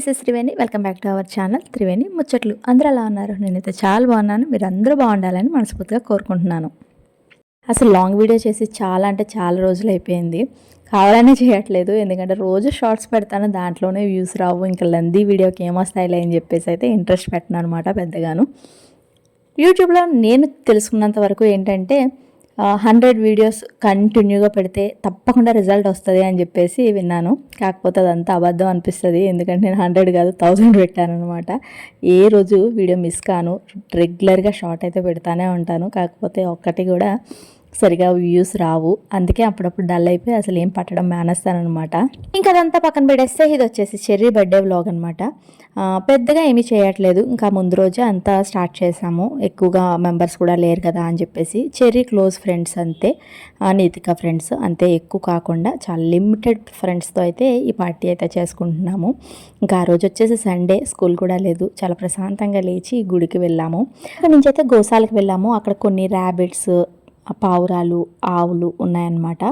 This is Triveni. Welcome back to our channel Triveni ముచ్చట్లు. అందరూ ఎలా ఉన్నారు? నేనైతే చాలా బాగున్నాను. మీరు అందరూ బాగుండాలని మనస్ఫూర్తిగా కోరుకుంటున్నాను. అసలు లాంగ్ వీడియో చేసి చాలా అంటే చాలా రోజులు అయిపోయింది. కావాలనే చేయట్లేదు, ఎందుకంటే రోజు షార్ట్స్ పెడతాను, దాంట్లోనే వ్యూస్ రావు. ఇంకా లెందీ వీడియోకి ఏమొస్తాయిలే అని చెప్పేసి అయితే ఇంట్రెస్ట్ పెట్టను అనమాట పెద్దగాను. యూట్యూబ్లో నేను తెలుసుకున్నంత వరకు ఏంటంటే 100 వీడియోస్ కంటిన్యూగా పెడితే తప్పకుండా రిజల్ట్ వస్తుంది అని చెప్పేసి విన్నాను. కాకపోతే అదంతా అబద్ధం అనిపిస్తుంది, ఎందుకంటే నేను 100 కాదు 1000 పెట్టాను అనమాట. ఏ రోజు వీడియో మిస్ కాను, రెగ్యులర్గా షార్ట్ అయితే పెడతానే ఉంటాను. కాకపోతే ఒక్కటి కూడా సరిగా వ్యూస్ రావు, అందుకే అప్పుడప్పుడు డల్ అయిపోయి అసలు ఏం పట్టడం మానేస్తానమాట. ఇంకా అదంతా పక్కన పెడేస్తే ఇది వచ్చేసి చెర్రీ బర్త్డే వ్లాగ్ అనమాట. పెద్దగా ఏమీ చేయట్లేదు, ఇంకా ముందు రోజే అంతా స్టార్ట్ చేసాము. ఎక్కువగా మెంబర్స్ కూడా లేరు కదా అని చెప్పేసి చెర్రీ క్లోజ్ ఫ్రెండ్స్ అంతే, నీతిక ఫ్రెండ్స్ అంతే, ఎక్కువ కాకుండా చాలా లిమిటెడ్ ఫ్రెండ్స్తో అయితే ఈ పార్టీ అయితే చేసుకుంటున్నాము. ఇంకా ఆ రోజు వచ్చేసి సండే, స్కూల్ కూడా లేదు, చాలా ప్రశాంతంగా లేచి గుడికి వెళ్ళాము. అక్కడ నుంచి అయితే గోశాలకు వెళ్ళాము. అక్కడ కొన్ని ర్యాబిట్స్, పావురాలు, ఆవులు ఉన్నాయన్నమాట.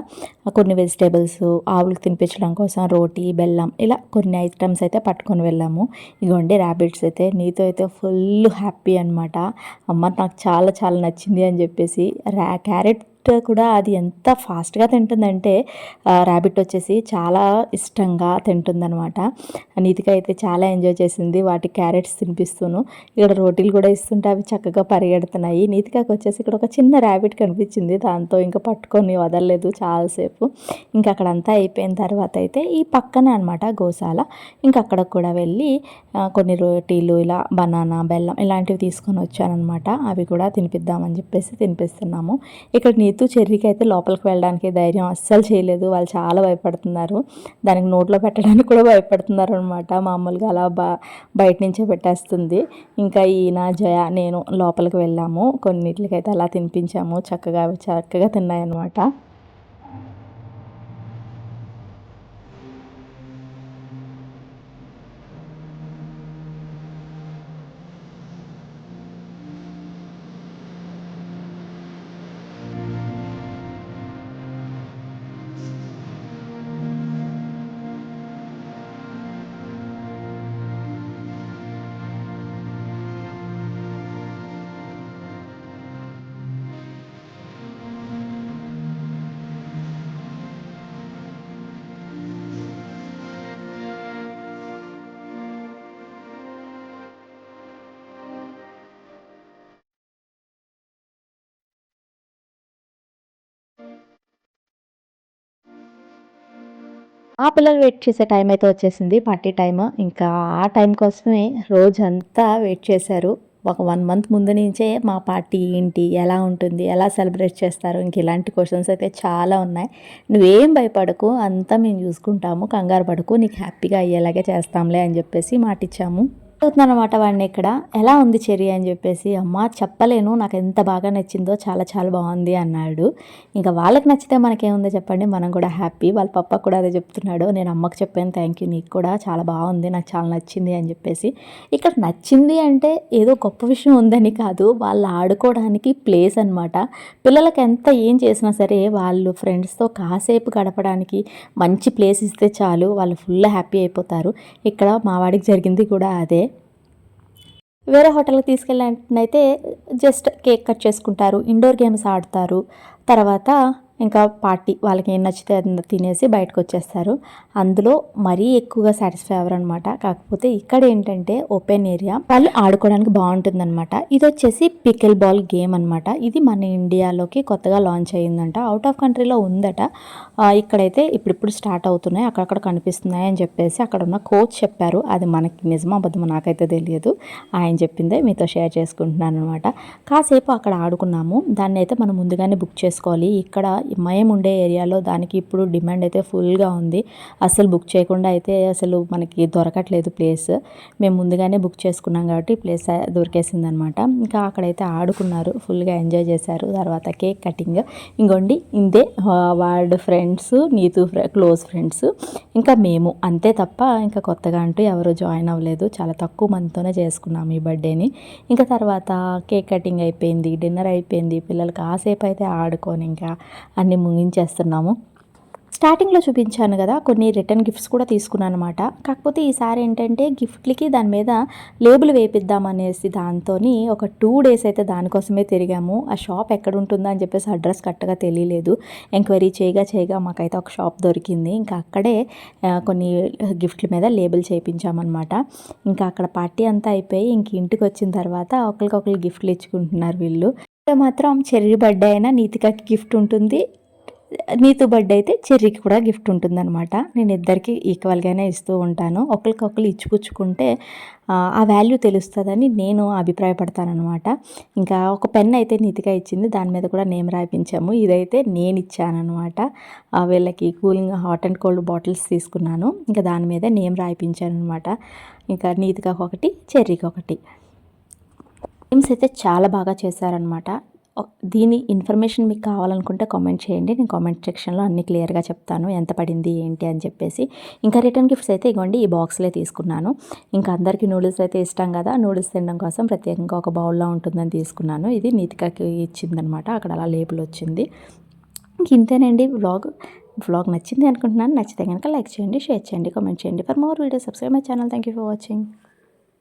కొన్ని వెజిటేబుల్స్ ఆవులకు తినిపించడం కోసం రోటీ, బెల్లం, ఇలా కొన్ని ఐటమ్స్ అయితే పట్టుకొని వెళ్ళాము. ఇగోండి ర్యాబిట్స్ అయితే నీతో అయితే ఫుల్ హ్యాపీ అనమాట. అమ్మ నాకు చాలా చాలా నచ్చింది అని చెప్పేసి. క్యారెట్ కూడా అది ఎంత ఫాస్ట్గా తింటుందంటే ర్యాబిట్ వచ్చేసి చాలా ఇష్టంగా తింటుందనమాట. నీతిక అయితే చాలా ఎంజాయ్ చేసింది వాటి క్యారెట్స్ తినిపిస్తూను. ఇక్కడ రోటీలు కూడా ఇస్తుంటే అవి చక్కగా పరిగెడుతున్నాయి. నీతికకి వచ్చేసి ఇక్కడ ఒక చిన్న ర్యాబిట్ కనిపించింది, దాంతో ఇంకా పట్టుకొని వదలలేదు చాలాసేపు. ఇంకా అక్కడంతా అయిపోయిన తర్వాత అయితే ఈ పక్కనే అనమాట గోశాల. ఇంకా అక్కడికి కూడా వెళ్ళి కొన్ని రోటీలు, ఇలా బనానా, బెల్లం ఇలాంటివి తీసుకొని వచ్చానమాట. అవి కూడా తినిపిద్దామని చెప్పేసి తినిపిస్తున్నాము. ఇక్కడ నీతు చెర్రీకి అయితే లోపలికి వెళ్ళడానికి ధైర్యం అస్సలు చేయలేదు, వాళ్ళు చాలా భయపడుతున్నారు. దానికి నోట్లో పెట్టడానికి కూడా భయపడుతున్నారు అనమాట. మామూలుగా అలా బయట నుంచే పెట్టేస్తుంది. ఇంకా ఈయన, జయ, నేను లోపలికి వెళ్ళాము. కొన్నిటికైతే అలా తినిపించాము, చక్కగా తిన్నాయి అనమాట. ఆ పిల్లలు వెయిట్ చేసే టైం అయితే వచ్చేసింది, పార్టీ టైం. ఇంకా ఆ టైం కోసమే రోజంతా వెయిట్ చేశారు. ఒక 1 మంత్ ముందు నుంచే మా పార్టీ ఏంటి, ఎలా ఉంటుంది, ఎలా సెలబ్రేట్ చేస్తారు, ఇంక ఇలాంటి క్వశ్చన్స్ అయితే చాలా ఉన్నాయి. నువ్వేం భయపడకు, అంతా మేము చూసుకుంటాము, కంగారు పడకు, నీకు హ్యాపీగా అయ్యేలాగే చేస్తాంలే అని చెప్పేసి మాటిచ్చాము. అడుగుతున్నానమాట వాడిని ఇక్కడ, ఎలా ఉంది చెర్రీ అని చెప్పేసి. అమ్మ చెప్పలేను, నాకు ఎంత బాగా నచ్చిందో, చాలా చాలా బాగుంది అన్నాడు. ఇంకా వాళ్ళకి నచ్చితే మనకేముందో చెప్పండి, మనం కూడా హ్యాపీ. వాళ్ళ పప్ప కూడా అదే చెప్తున్నాడు. నేను అమ్మకి చెప్పాను, థ్యాంక్ యూ, నీకు కూడా చాలా బాగుంది, నాకు చాలా నచ్చింది అని చెప్పేసి. ఇక్కడ నచ్చింది అంటే ఏదో గొప్ప విషయం ఉందని కాదు, వాళ్ళు ఆడుకోవడానికి ప్లేస్ అనమాట. పిల్లలకి ఎంత ఏం చేసినా సరే వాళ్ళు ఫ్రెండ్స్తో కాసేపు గడపడానికి మంచి ప్లేస్ ఇస్తే చాలు, వాళ్ళు ఫుల్ హ్యాపీ అయిపోతారు. ఇక్కడ మా వాడికి జరిగింది కూడా అదే. వేరే హోటల్కి తీసుకెళ్ళినట్టయితే జస్ట్ కేక్ కట్ చేసుకుంటారు, ఇండోర్ గేమ్స్ ఆడతారు, తర్వాత ఇంకా పార్టీ వాళ్ళకి ఏం నచ్చితే అది తినేసి బయటకు వచ్చేస్తారు. అందులో మరీ ఎక్కువగా సాటిస్ఫై అవ్వరు అనమాట. కాకపోతే ఇక్కడ ఏంటంటే ఓపెన్ ఏరియా, వాళ్ళు ఆడుకోవడానికి బాగుంటుందన్నమాట. ఇది వచ్చేసి పికిల్ బాల్ గేమ్ అనమాట. ఇది మన ఇండియాలోకి కొత్తగా లాంచ్ అయ్యిందంట, అవుట్ ఆఫ్ కంట్రీలో ఉందట. ఇక్కడైతే ఇప్పుడిప్పుడు స్టార్ట్ అవుతున్నాయి, అక్కడక్కడ కనిపిస్తున్నాయి అని చెప్పేసి అక్కడ ఉన్న కోచ్ చెప్పారు. అది మనకి నిజమా అబద్ధమో నాకైతే తెలియదు, ఆయన చెప్పిందే మీతో షేర్ చేసుకుంటున్నాను అనమాట. కాసేపు అక్కడ ఆడుకున్నాము. దాన్ని అయితే మనం ముందుగానే బుక్ చేసుకోవాలి. ఇక్కడ మేము ఉండే ఏరియాలో దానికి ఇప్పుడు డిమాండ్ అయితే ఫుల్గా ఉంది. అసలు బుక్ చేయకుండా అయితే అసలు మనకి దొరకట్లేదు ప్లేస్. మేము ముందుగానే బుక్ చేసుకున్నాం కాబట్టి ప్లేస్ దొరికేసింది అనమాట. ఇంకా అక్కడైతే ఆడుకున్నారు, ఫుల్గా ఎంజాయ్ చేశారు. తర్వాత కేక్ కటింగ్. ఇంకోండి ఇందే వాడు ఫ్రెండ్స్, నీతు క్లోజ్ ఫ్రెండ్స్, ఇంకా మేము అంతే తప్ప ఇంకా కొత్తగా అంటూ ఎవరు జాయిన్ అవ్వలేదు. చాలా తక్కువ మందితోనే చేసుకున్నాము ఈ బర్త్డేని. ఇంకా తర్వాత కేక్ కటింగ్ అయిపోయింది, డిన్నర్ అయిపోయింది. పిల్లలు కాసేపు అయితే ఆడుకొని ఇంకా అన్నీ ముగించేస్తున్నాము. స్టార్టింగ్లో చూపించాను కదా, కొన్ని రిటర్న్ గిఫ్ట్స్ కూడా తీసుకున్నాను అనమాట. కాకపోతే ఈసారి ఏంటంటే గిఫ్ట్లకి దాని మీద లేబుల్ వేపిద్దామనేసి దాంతో ఒక 2 డేస్ అయితే దానికోసమే తిరిగాము. ఆ షాప్ ఎక్కడ ఉంటుందో అని చెప్పేసి అడ్రస్ కరెక్ట్గా తెలియలేదు. ఎంక్వైరీ చేయగా మాకైతే ఒక షాప్ దొరికింది. ఇంకా అక్కడే కొన్ని గిఫ్ట్ల మీద లేబుల్ చేయించామన్నమాట. ఇంకా అక్కడ పార్టీ అంతా అయిపోయి ఇంక ఇంటికి వచ్చిన తర్వాత ఒకరికొకరు గిఫ్ట్లు ఇచ్చుకుంటున్నారు వీళ్ళు. మాత్రం చెర్రీ బర్త్డే అయినా నీతికకి గిఫ్ట్ ఉంటుంది, నీతు బర్త్డే అయితే చెర్రీకి కూడా గిఫ్ట్ ఉంటుందన్నమాట. నేను ఇద్దరికి ఈక్వల్గానే ఇస్తూ ఉంటాను. ఒకరికొకరు ఇచ్చిపుచ్చుకుంటే ఆ వాల్యూ తెలుస్తుందని నేను అభిప్రాయపడతానమాట. ఇంకా ఒక పెన్ అయితే నీతిక ఇచ్చింది, దాని మీద కూడా నేమ్ రాయించాము. ఇదైతే నేను ఇచ్చానమాట. వీళ్ళకి cooling hot and cold bottles తీసుకున్నాను, ఇంకా దాని మీద నేమ్ రాయించాను అనమాట. ఇంకా నీతికకు ఒకటి, చెర్రీకి ఒకటి. నేమ్స్ అయితే చాలా బాగా చేశారనమాట. దీని ఇన్ఫర్మేషన్ మీకు కావాలనుకుంటే కామెంట్ చేయండి, నేను కామెంట్ సెక్షన్లో అన్ని క్లియర్గా చెప్తాను ఎంత పడింది ఏంటి అని చెప్పేసి. ఇంకా రిటర్న్ గిఫ్ట్స్ అయితే ఇగోండి ఈ బాక్స్లే తీసుకున్నాను. ఇంకా అందరికీ నూడిల్స్ అయితే ఇష్టం కదా, నూడిల్స్ తినడం కోసం ప్రత్యేకంగా ఒక బౌల్లో ఉంటుందని తీసుకున్నాను. ఇది నీతికకి ఇచ్చిందనమాట, అక్కడ అలా లేబుల్ వచ్చింది. ఇంతేనండి వ్లాగ్ నచ్చింది అనుకుంటున్నాను. నచ్చితే కనుక లైక్ చేయండి, షేర్ చేయండి, కామెంట్ చేయండి. For more videos subscribe my channel. Thank you for watching.